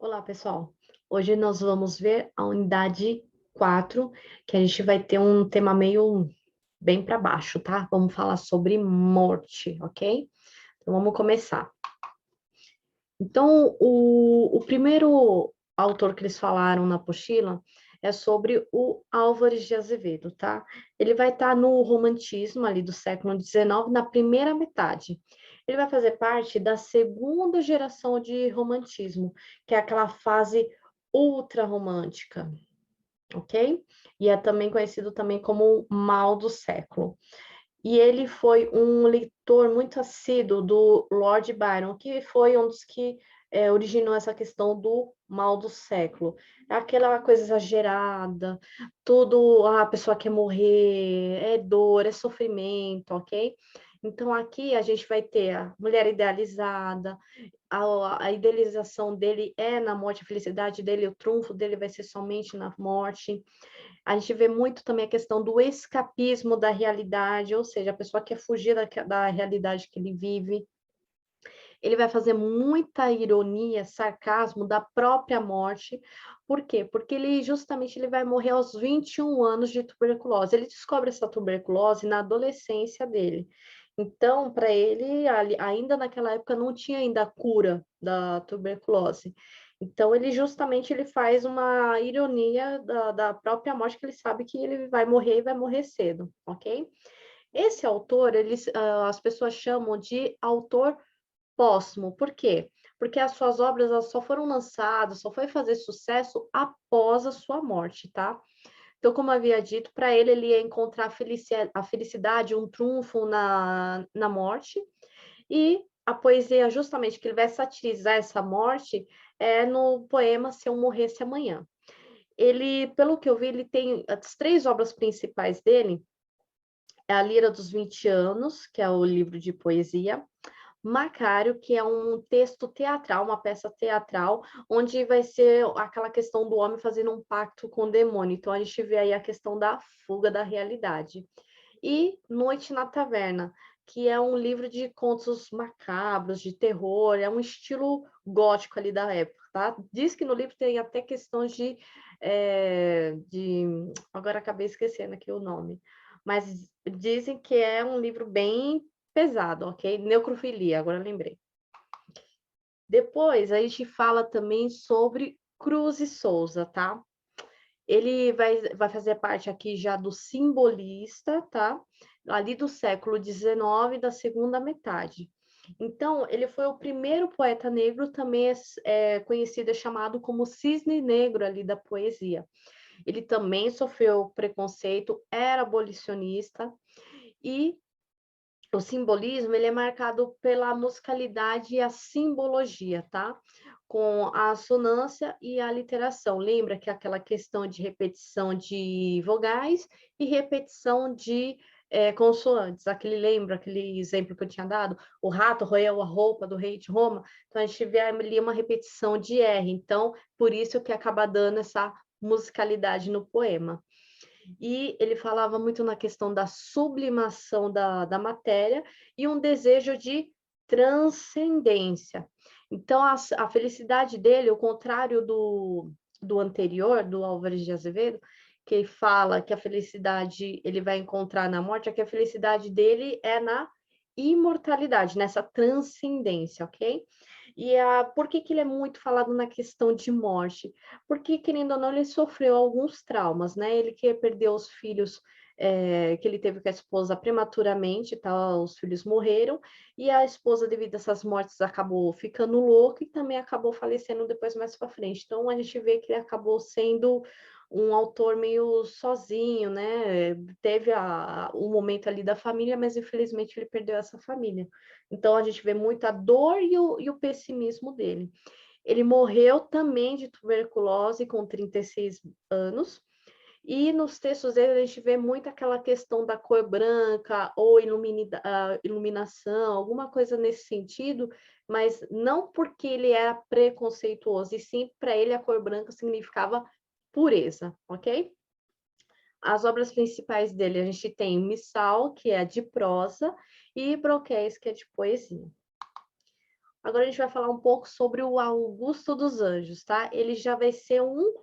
Olá, pessoal. Hoje nós vamos ver a unidade 4, que a gente vai ter um tema meio bem para baixo, tá? Vamos falar sobre morte, ok? Então vamos começar. Então, o primeiro autor que eles falaram na apostila é sobre o Álvares de Azevedo, tá? Ele vai estar no romantismo ali do século XIX, na primeira metade. Ele vai fazer parte da segunda geração de romantismo, que é aquela fase ultra romântica, ok? E é também conhecido também como o mal do século. E ele foi um leitor muito assíduo do Lord Byron, que foi um dos que originou essa questão do mal do século. É aquela coisa exagerada, tudo, a pessoa quer morrer, é dor, é sofrimento, ok? Então, aqui a gente vai ter a mulher idealizada, a idealização dele é na morte, a felicidade dele, o trunfo dele vai ser somente na morte. A gente vê muito também a questão do escapismo da realidade, ou seja, a pessoa quer fugir da realidade que ele vive. Ele vai fazer muita ironia, sarcasmo da própria morte. Por quê? Porque ele justamente ele vai morrer aos 21 anos de tuberculose. Ele descobre essa tuberculose na adolescência dele. Então, para ele, ainda naquela época não tinha ainda a cura da tuberculose. Então, ele justamente ele faz uma ironia da própria morte, que ele sabe que ele vai morrer e vai morrer cedo, ok? Esse autor, as pessoas chamam de autor póstumo. Por quê? Porque as suas obras elas só foram lançadas, só foi fazer sucesso após a sua morte, tá? Então, como eu havia dito, para ele, ele ia encontrar a felicidade, um trunfo na morte, e a poesia, justamente, que ele vai satirizar essa morte, é no poema Se Eu Morresse Amanhã. Ele, pelo que eu vi, ele tem as três obras principais dele, é a Lira dos 20 Anos, que é o livro de poesia, Macário, que é um texto teatral, uma peça teatral, onde vai ser aquela questão do homem fazendo um pacto com o demônio. Então, a gente vê aí a questão da fuga da realidade. E Noite na Taverna, que é um livro de contos macabros, de terror, é um estilo gótico ali da época, tá? Diz que no livro tem até questões de agora acabei esquecendo aqui o nome, mas dizem que é um livro bem pesado, ok? Necrofilia, agora eu lembrei. Depois a gente fala também sobre Cruz e Souza, tá? Ele vai fazer parte aqui já do simbolista, tá? Ali do século XIX, da segunda metade. Então, ele foi o primeiro poeta negro, também é conhecido, é chamado como cisne negro ali da poesia. Ele também sofreu preconceito, era abolicionista, e o simbolismo ele é marcado pela musicalidade e a simbologia, tá? Com a assonância e a literação. Lembra que é aquela questão de repetição de vogais e repetição de consoantes. Lembra aquele exemplo que eu tinha dado? O rato roeu a roupa do rei de Roma. Então, a gente vê ali uma repetição de R. Então, por isso que acaba dando essa musicalidade no poema. E ele falava muito na questão da sublimação da matéria e um desejo de transcendência. Então, a felicidade dele, o contrário do anterior, do Álvares de Azevedo, que fala que a felicidade ele vai encontrar na morte, é que a felicidade dele é na imortalidade, nessa transcendência, ok? Por que, que ele é muito falado na questão de morte? Porque, querendo ou não, ele sofreu alguns traumas, né? Ele que perdeu os filhos que ele teve com a esposa prematuramente, tá? Os filhos morreram, e a esposa, devido a essas mortes, acabou ficando louca e também acabou falecendo depois mais para frente. Então, a gente vê que ele acabou sendo um autor meio sozinho, né? Teve o momento ali da família, mas infelizmente ele perdeu essa família. Então, a gente vê muita dor e o pessimismo dele. Ele morreu também de tuberculose com 36 anos, e nos textos dele a gente vê muito aquela questão da cor branca ou iluminação, alguma coisa nesse sentido, mas não porque ele era preconceituoso, e sim para ele a cor branca significava pureza, ok? As obras principais dele, a gente tem Missal, que é de prosa, e Broquéis, que é de poesia. Agora a gente vai falar um pouco sobre o Augusto dos Anjos, tá? Ele já vai ser um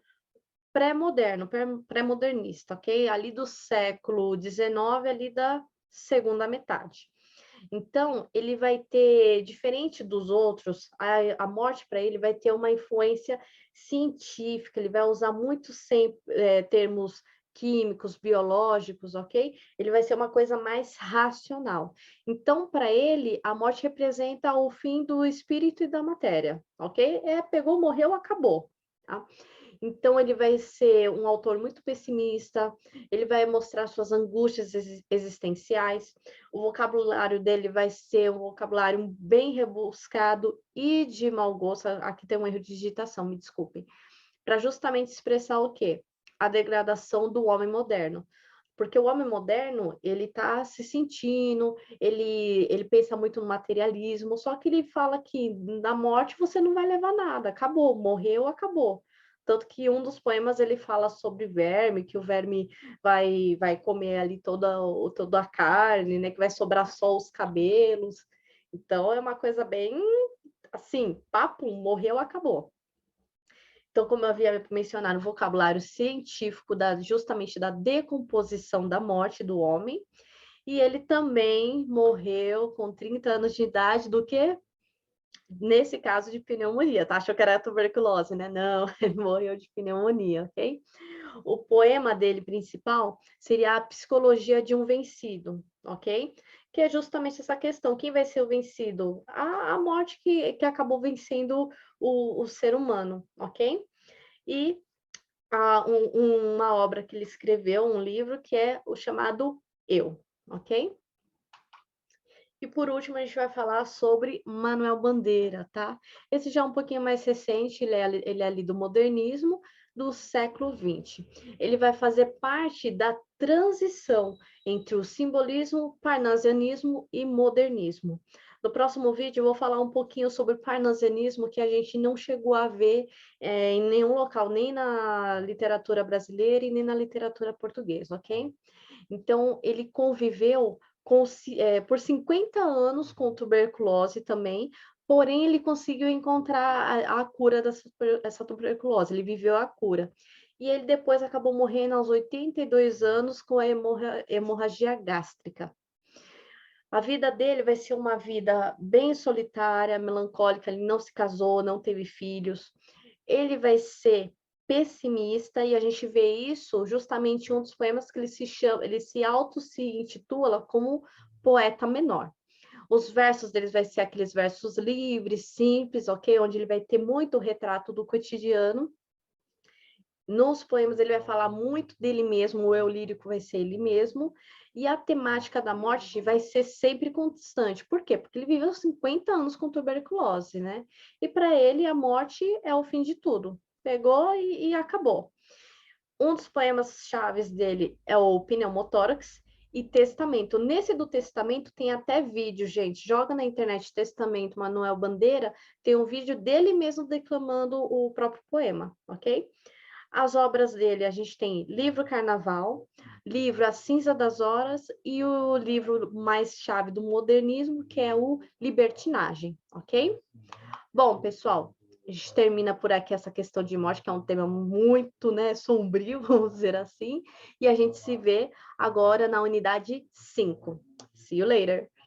pré-moderno, pré-modernista, ok? Ali do século XIX, ali da segunda metade. Então, ele vai ter, diferente dos outros, a morte para ele vai ter uma influência científica, ele vai usar muito termos químicos, biológicos, ok? Ele vai ser uma coisa mais racional. Então, para ele, a morte representa o fim do espírito e da matéria, ok? Pegou, morreu, acabou, tá? Então, ele vai ser um autor muito pessimista, ele vai mostrar suas angústias existenciais, o vocabulário dele vai ser um vocabulário bem rebuscado e de mau gosto. Aqui tem um erro de digitação, me desculpem. Para justamente expressar o quê? A degradação do homem moderno. Porque o homem moderno, ele está se sentindo, ele pensa muito no materialismo, só que ele fala que na morte você não vai levar nada, acabou, morreu, acabou. Tanto que um dos poemas ele fala sobre verme, que o verme vai comer ali toda a carne, né? Que vai sobrar só os cabelos. Então é uma coisa bem assim, papo, morreu, acabou. Então, como eu havia mencionado, o vocabulário científico justamente da decomposição da morte do homem, e ele também morreu com 30 anos de idade do que? Nesse caso de pneumonia, tá? Achou que era tuberculose, né? Não, ele morreu de pneumonia, ok? O poema dele principal seria A Psicologia de um Vencido, ok? Que é justamente essa questão: quem vai ser o vencido? A morte que acabou vencendo o ser humano, ok? E uma obra que ele escreveu, um livro, que é o chamado Eu, ok? E por último, a gente vai falar sobre Manuel Bandeira, tá? Esse já é um pouquinho mais recente, ele é ali do modernismo do século XX. Ele vai fazer parte da transição entre o simbolismo, parnasianismo e modernismo. No próximo vídeo, eu vou falar um pouquinho sobre o parnasianismo, que a gente não chegou a ver em nenhum local, nem na literatura brasileira e nem na literatura portuguesa, ok? Então, ele conviveu por 50 anos com tuberculose também, porém ele conseguiu encontrar a cura dessa tuberculose, ele viveu a cura. E ele depois acabou morrendo aos 82 anos com a hemorragia gástrica. A vida dele vai ser uma vida bem solitária, melancólica, ele não se casou, não teve filhos. Ele vai ser pessimista e a gente vê isso justamente em um dos poemas que ele se intitula como poeta menor. Os versos deles vai ser aqueles versos livres, simples, ok? Onde ele vai ter muito retrato do cotidiano. Nos poemas ele vai falar muito dele mesmo, o eu lírico vai ser ele mesmo, e a temática da morte vai ser sempre constante. Por quê? Porque ele viveu 50 anos com tuberculose, né? E para ele a morte é o fim de tudo. Pegou e acabou. Um dos poemas chaves dele é o Pneumotórax e Testamento. Nesse do Testamento tem até vídeo, gente. Joga na internet Testamento Manuel Bandeira, tem um vídeo dele mesmo declamando o próprio poema, ok? As obras dele, a gente tem livro Carnaval, livro A Cinza das Horas e o livro mais chave do modernismo, que é o Libertinagem, ok? Bom, pessoal, a gente termina por aqui essa questão de morte, que é um tema muito, né, sombrio, vamos dizer assim, e a gente se vê agora na unidade 5. See you later!